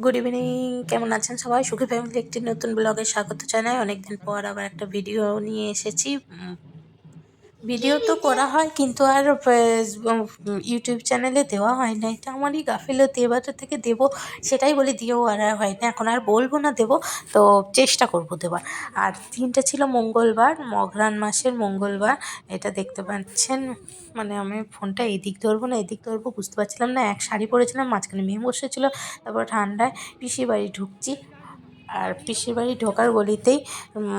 Good evening. কেমন আছেন সবাই? সুখী ফ্যামিলি একটি নতুন ব্লগে স্বাগত জানাই। অনেকদিন পর আবার একটা ভিডিও নিয়ে এসেছি। ভিডিও তো করা হয় কিন্তু আর ইউটিউব চ্যানেলে দেওয়া হয় না। এটা আমারই গাফিলতি। এবার থেকে দেবো সেটাই বলি, দিয়েও আর হয় না। এখন আর বলবো না দেবো, তো চেষ্টা করবো দেওয়ার। আর দিনটা ছিল মঙ্গলবার, অঘ্রাণ মাসের মঙ্গলবার। এটা দেখতে পাচ্ছেন, মানে আমি ফোনটা এদিক ধরবো না এদিক ধরবো বুঝতে পারছিলাম না। এক শাড়ি পরেছিলাম, মাঝখানে মেয়ে বসেছিল, তারপর ঠান্ডায় পিসির বাড়ি ঢুকছি। আর পিসির বাড়ি ঢোকার গলিতেই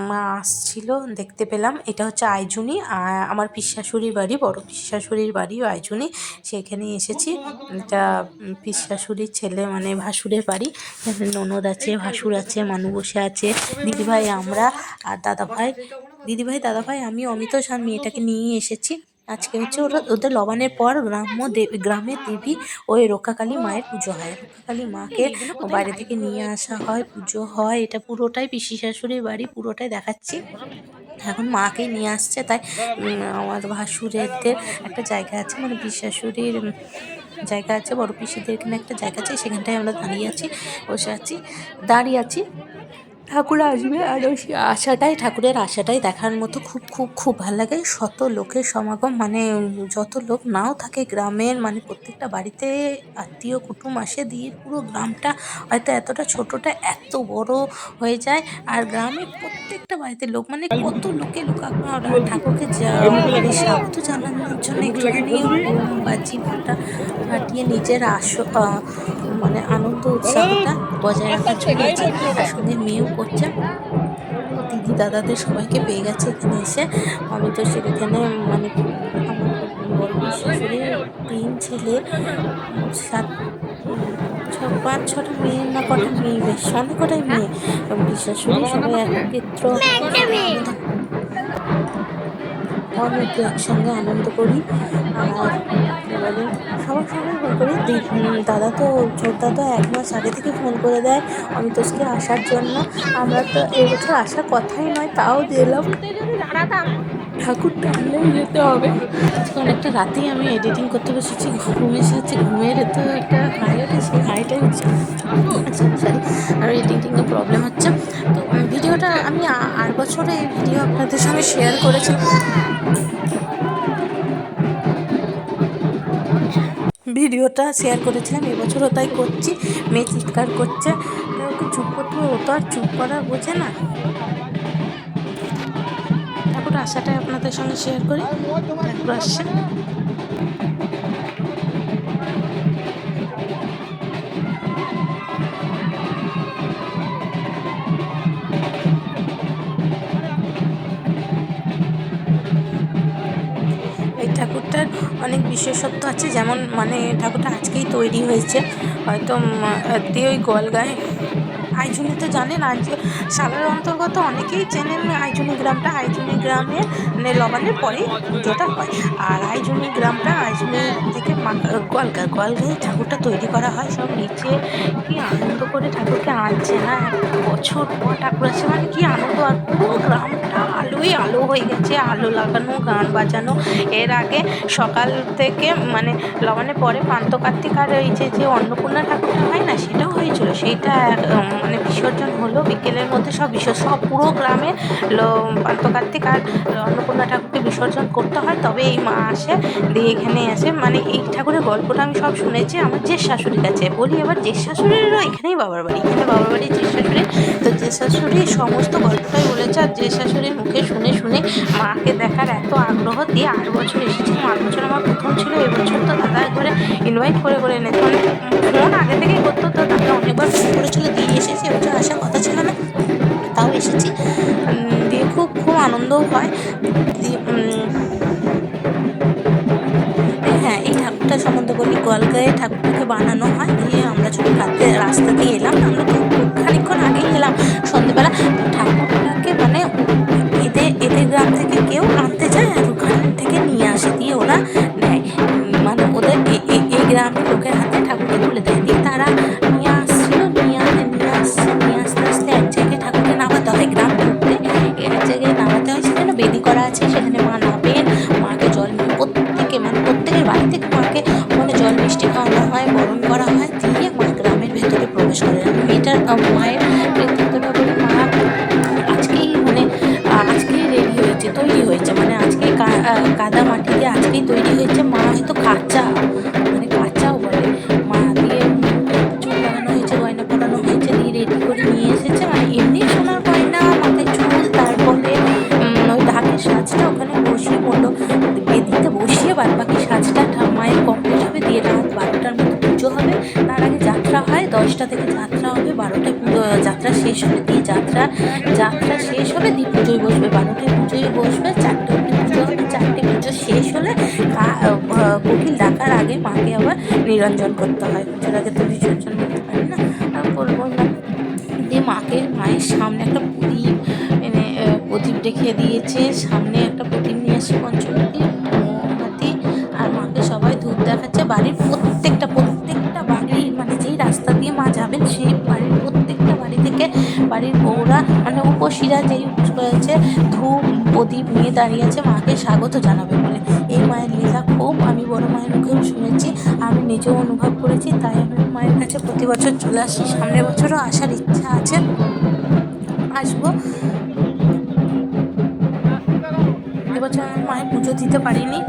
মা আসছিল, দেখতে পেলাম। এটা হচ্ছে আইজুনি, আমার পিসশাশুড়ির বাড়ি, বড় পিসশাশুড়ির বাড়ি আইজুনি। সেখানে এসেছি। এটা পিসশাশুড়ির ছেলে, মানে ভাসুরের বাড়ি। এখানে ননদ আছে, ভাসুর আছে, মানু বসে আছে, দিদিভাই আমরা, আর দাদাভাই। দিদিভাই, দাদাভাই, আমি অমিত আর মেয়েটাকে নিয়ে এসেছি। আজকে হচ্ছে ওদের লবানের পর গ্রামের দেবী ওই রক্ষাকালী মায়ের পুজো হয়। রক্ষাকালী মাকে বাইরে থেকে নিয়ে আসা হয়, পুজো হয়। এটা পুরোটাই পিসি শাশুড়ির বাড়ি, পুরোটাই দেখাচ্ছি। এখন মাকেই নিয়ে আসছে, তাই আমার ভাসুরেদের একটা জায়গা আছে, মানে পিসি শাশুড়ির জায়গা আছে, বড় পিসিদের এখানে একটা জায়গা আছে, সেখানটায় আমরা দাঁড়িয়ে আছি, বসে আছি, দাঁড়িয়ে আছি। ঠাকুর আসবে, আর ওই ঠাকুরের আশাটাই দেখার মতো। খুব খুব খুব ভালো লাগে। শত লোকের সমাগম, মানে যত লোক নাও থাকে গ্রামের, মানে প্রত্যেকটা বাড়িতে আত্মীয় কুটুম আসে দিয়ে পুরো গ্রামটা হয়তো এতটা ছোটোটা এত বড় হয়ে যায়। আর গ্রামের প্রত্যেকটা বাড়িতে লোক, মানে কত লোকে ঠাকুরকে মানে স্বাগত জানানোর জন্য একটুখানি বাজি ফাটিয়ে নিজের মানে আনন্দ উৎসাহটা বজায় রাখার জন্য। আর সঙ্গে মেয়েও করছে। দিদি দাদাদের সবাইকে পেয়ে গেছে এখানে এসে। আমি তো সেখানে, মানে আমার বড় শাশুড়ির 3 ছেলে, 7 5 6টা মেয়ে, না কটা মেয়ে, বেশ অনেক কটাই মেয়ে। শাশুড়ি সবাই একত্রিত আমি একটু একসঙ্গে আনন্দ করি। আর এবারে সবার সঙ্গে করি। দাদা তো, ছোট দাদা 1 মাস আগে থেকে ফোন করে দেয় অমিতোষকে আসার জন্য। আমরা তো এবছর আসার কথাই নয়, তাও দিলাম। ঠাকুরটা আনলেই যেতে হবে। আজকে অনেকটা রাতেই আমি এডিটিং করতে বসেছি, ঘুম এসেছে। ঘুমের তো একটা হাই ওঠে, সেই হাইটাই হচ্ছে। সরি, আর এডিটিংয়ে প্রবলেম হচ্ছে। তো ভিডিওটা আমি আর বছরে এই ভিডিও আপনাদের সঙ্গে শেয়ার করেছিলাম। ভিডিওটা শেয়ার করেছিলাম, এবছরও তাই করছি। মেয়ে চিৎকার করছে, ওকে চুপ করতে, ও তো আর চুপ করা বোঝে না। ঠাকুর আশাটাই আপনাদের সঙ্গে শেয়ার করি। ঠাকুর আসছে। এই ঠাকুরটার অনেক বিশেষত্ব আছে, যেমন মানে ঠাকুরটা আজকেই তৈরি হয়েছে, হয়তো দিয়ে ওই গলগায়। আইজুনি তো জানেন, সালার অন্তর্গত অনেকেই চেনেন আইজুনি গ্রামটা। আইজুনি গ্রামে মানে লবানের পরেই পুজোটা হয়। আর আইজুনি গ্রামটা, আইজুনি থেকে গোয়ালগাঁয়ে ঠাকুরটা তৈরি করা হয়। সব নিচে কি আনন্দ করে ঠাকুরকে আনছে না, একটা বছর পর ঠাকুর আসছে, মানে কি আনন্দ। আর পুরো গ্রামটা আলোয় আলো হয়ে গেছে, আলো লাগানো, গান বাজানো। এর আগে সকাল থেকে, মানে লবানের পরে পান্ত কার্তিক আর এই যে অন্নপূর্ণা ঠাকুরটা হয় না, সেটাও হয়েছিল। সেইটা মানে বিসর্জন হলো বিকেলের মধ্যে। সব পুরো গ্রামে পান্ত কার্তিক আর অন্নপূর্ণা ঠাকুরকে বিসর্জন করতে হয়, তবে এই মা আসে, দিয়ে এখানে আসে। মানে এই ঠাকুরের গল্পটা আমি সব শুনেছি আমার জেঠ শাশুড়ির কাছে। বলি এবার জেঠ শাশুড়িরও এখানেই বাবার বাড়ি, এখানে বাবার বাড়ি জেঠ শাশুড়ি। তো জেঠ শাশুড়ির সমস্ত গল্পটাই বলেছে। আর জেঠ শাশুড়ির মুখে শুনে শুনে মাকে দেখার এত আগ্রহ, দিয়ে 8 বছর এসেছিলাম। 8 বছর আমার প্রথম ছিল। এবছর তো দাদা একবারে ইনভাইট করে করে এনেছে, মানে ফোন আগে থেকেই করতো, তো দাদা অনেকবার ফোন করেছিল, দিয়ে এসেছি। এবছর আসার কথা ছিল না, তাও এসেছি। দিয়ে খুব খুব আনন্দও হয়। দিয়ে হ্যাঁ, এই ঠাকুরটা সম্বন্ধে বলি। গোয়ালগাঁয়ে ঠাকুরটাকে বানানো হয়। দিয়ে আমরা যখন রাস্তা দিয়ে এলাম, আমরা তো খানিকক্ষণ আগেই এলাম সন্ধ্যেবেলা। ঠাকুরটাকে মানে এদের গ্রাম থেকে কেউ আনতে যায়, আর ওখান থেকে নিয়ে আসে, দিয়ে ওরা নেয়। মানে ওদের এই গ্রামের লোকের হাতে ঠাকুরকে তুলে দেয়। মায়ের কৃতিত্বটা বলি, মা আজকেই মানে আজকেই রেডি হয়েছে, তৈরি হয়েছে, মানে আজকেই কাদা মাটি দিয়ে আজকেই তৈরি হয়েছে। মা হয়তো কাঁচা, মানে কাঁচাও বলে, মা দিয়ে চুল লাগানো হয়েছে, গয়না পরানো হয়েছে, দিয়ে রেডি করে নিয়ে এসেছে। মানে এমনি সোনার গয়না, মাথায় চুল, তারপরে ওই ঢাকের সাজটা ওখানে বসিয়ে পড়লো, বেদিতে বসিয়ে বাদ বাকি সাজটা মায়ের কমপ্লিট হবে, দিয়ে রাত 12টার মতো পুজো হবে। তার আগে যাত্রা হয়, 10টা থেকে যাত্রা হবে, 12টায় যাত্রা শেষ হবে, দিয়ে যাত্রা শেষ হবে, দিয়ে পুজোয় বসবে, 12টায় পুজোয় বসবে, 4টে অবধি পুজো হবে, 4টে পুজো শেষ হলে কোকিল ডাকার আগে মাকে আবার নিরঞ্জন করতে হয়। পুজোর আগে তো বিসর্জন করতে পারি না, বলবো না। দিয়ে মায়ের সামনে একটা প্রদীপ এনে প্রদীপ রেখে দিয়েছে, সামনে একটা প্রদীপ নিয়ে আসছে, পঞ্চমুখী মোমবাতি, আর মাকে সবাই ধূপ দেখাচ্ছে। বাড়ির প্রত্যেকটা বাড়ির, মানে যেই রাস্তা দিয়ে মা যাবেন সেই বাড়ির প্রত্যেকটা বাড়ি থেকে বাড়ির বউরা, মানে উপসীরা যেই উপোস করেছে, ধূপ প্রদীপ নিয়ে দাঁড়িয়ে আছে মাকে স্বাগত জানাবে বলে। এই মায়ের লীলা খুব আমি বড় মায়ের মুখেও শুনেছি, আমি নিজেও অনুভব করেছি, তাই আমি মায়ের কাছে প্রতি বছর চলে আসি। সামনের বছরও আসার ইচ্ছা আছে, আসবো। এবছর আমি মায়ের পুজো দিতে পারিনি,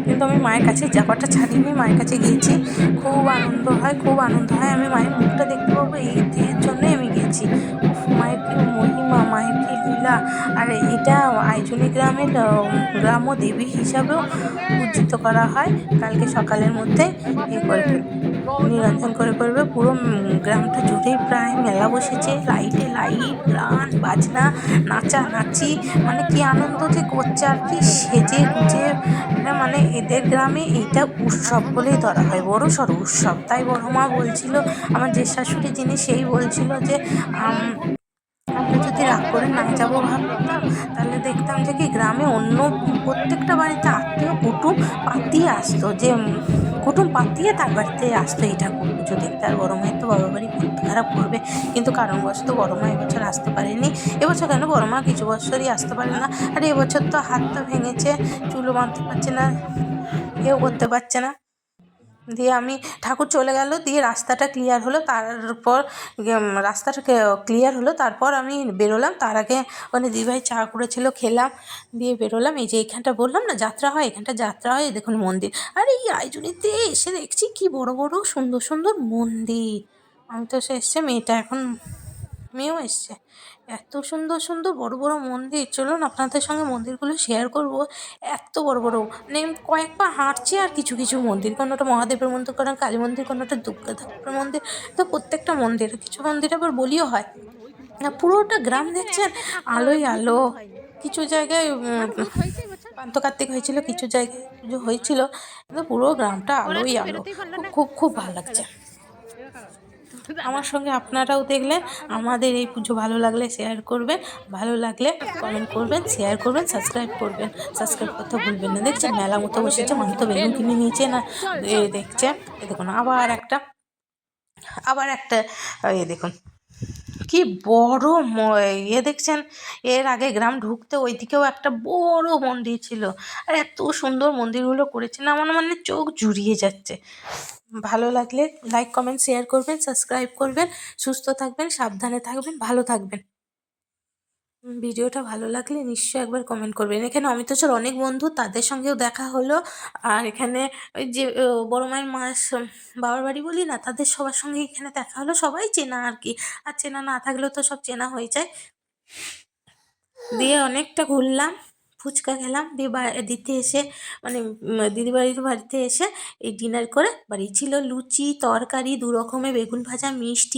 কিন্তু আমি মায়ের কাছে যাওয়াটা ছাড়িনি, মায়ের কাছে গিয়েছি। খুব আনন্দ হয়, আমি মায়ের মুখটা দেখতে পাবো এই জন্যই আমি গিয়েছি। মায়ের কি মহিমা, মায়ের কি লীলা। আর এটা আইজনী গ্রামের গ্রাম্য দেবী হিসাবেও পূজিত করা হয়। কালকে সকালের মধ্যে করে ফেলবে, নিরঞ্জন করে ফেলবে। পুরো গ্রামটা জুড়েই প্রায় মেলা বসেছে, লাইট, গান বাজনা, নাচানাচি, মানে কি আনন্দ যে করছে আর কি, সেজে গুজে। মানে এদের গ্রামে এইটা উৎসব বলেই ধরা হয়, বড়সড় উৎসব। তাই বড় মা বলছিল, আমার যে শাশুড়ি যিনি, সেই বলছিল যে আমরা যদি রাগ করে না যাবো ভাবতাম, তাহলে দেখতাম যে কি গ্রামে অন্য প্রত্যেকটা বাড়িতে আত্মীয় কুটুম পাতিয়ে আসতো, যে কুটুম পাতিয়ে তার বাড়িতে আসতো এই ঠাকুর পুজো দেখতে। আর বড় মায়ের তো বাবা বাড়ি খুব খারাপ করবে, কিন্তু কারণবশত বড় মা এবছর আসতে পারেনি। এবছর কেন, বড় মা কিছু বছরই আসতে পারে না। আর এবছর তো হাতটা ভেঙেছে, চুলও বাঁধতে পারছে না, কেউ করতে পারছে না। দিয়ে আমি ঠাকুর চলে গেল, দিয়ে রাস্তাটা ক্লিয়ার হলো, তারপর রাস্তাটা ক্লিয়ার হলো, তারপর আমি বেরোলাম। তার আগে ওখানে দিদিভাই চা করেছিল, খেলাম, দিয়ে বেরোলাম। এই যে এখানটা বললাম না যাত্রা হয়, এখানটা যাত্রা হয়, দেখুন মন্দির। আর এই আইজনিতে এসে দেখছি কি বড় বড় সুন্দর সুন্দর মন্দির। আমি তো সে এসছে, মেয়েটা এখন, মেয়েও এসছে। এত সুন্দর সুন্দর বড় বড় মন্দির, চলুন আপনাদের সঙ্গে মন্দিরগুলো শেয়ার করব। এত বড় বড়, মানে কয়েক পা হাঁটছি আর কিছু কিছু মন্দির, কোনোটা মহাদেবের মন্দির, কোনো কালী মন্দির, কোনোটা দুর্গা ঠাকুরের মন্দির। তো প্রত্যেকটা মন্দির, কিছু মন্দির আবার বলিও হয় না। পুরোটা গ্রাম দেখছেন আলোয় আলো। কিছু জায়গায় পান্ত কার্তিক হয়েছিল, কিছু জায়গায় পুজো হয়েছিল, কিন্তু পুরো গ্রামটা আলোই আলো। খুব খুব খুব ভালো লাগছে। আমার সঙ্গে আপনারাও দেখলেন। আমাদের এই পুজো ভালো লাগলে শেয়ার করবেন, ভালো লাগলে কমেন্ট করবেন, শেয়ার করবেন, সাবস্ক্রাইব করবেন। সাবস্ক্রাইব করতে ভুলবেন না। দেখছেন মেলা মতো বসেছে, মানুষ তো বেলুন কিনে নিয়েছে না, দেখছে। দেখুন আবার একটা দেখুন কি বড় দেখছেন। এর আগে গ্রাম ঢুকতে ওইদিকেও একটা বড় মন্দির ছিল, আর এত সুন্দর মন্দিরগুলো করেছে না, আমার মানে চোখ জুড়িয়ে যাচ্ছে। ভালো লাগলে লাইক কমেন্ট শেয়ার করবেন, সাবস্ক্রাইব করবেন। সুস্থ থাকবেন, সাবধানে থাকবেন, ভালো থাকবেন। ভিডিওটা ভালো লাগলে নিশ্চয়ই একবার কমেন্ট করবেন। এখানে অমিতচর অনেক বন্ধু, তাদের সঙ্গেও দেখা হলো। আর এখানে ওই যে বড় মায়ের বাবার বাড়ি বলি না, তাদের সবার সঙ্গে এখানে দেখা হলো। সবাই চেনা আর কি, আর চেনা না থাকলেও তো সব চেনা হয়ে যায়। দিয়ে অনেকটা ঘুরলাম, ফুচকা খেলাম, দিয়ে দিতে এসে, মানে বাড়িতে এসে এই ডিনার করে বাড়ি ছিল লুচি তরকারি 2 রকমের, বেগুন ভাজা, মিষ্টি।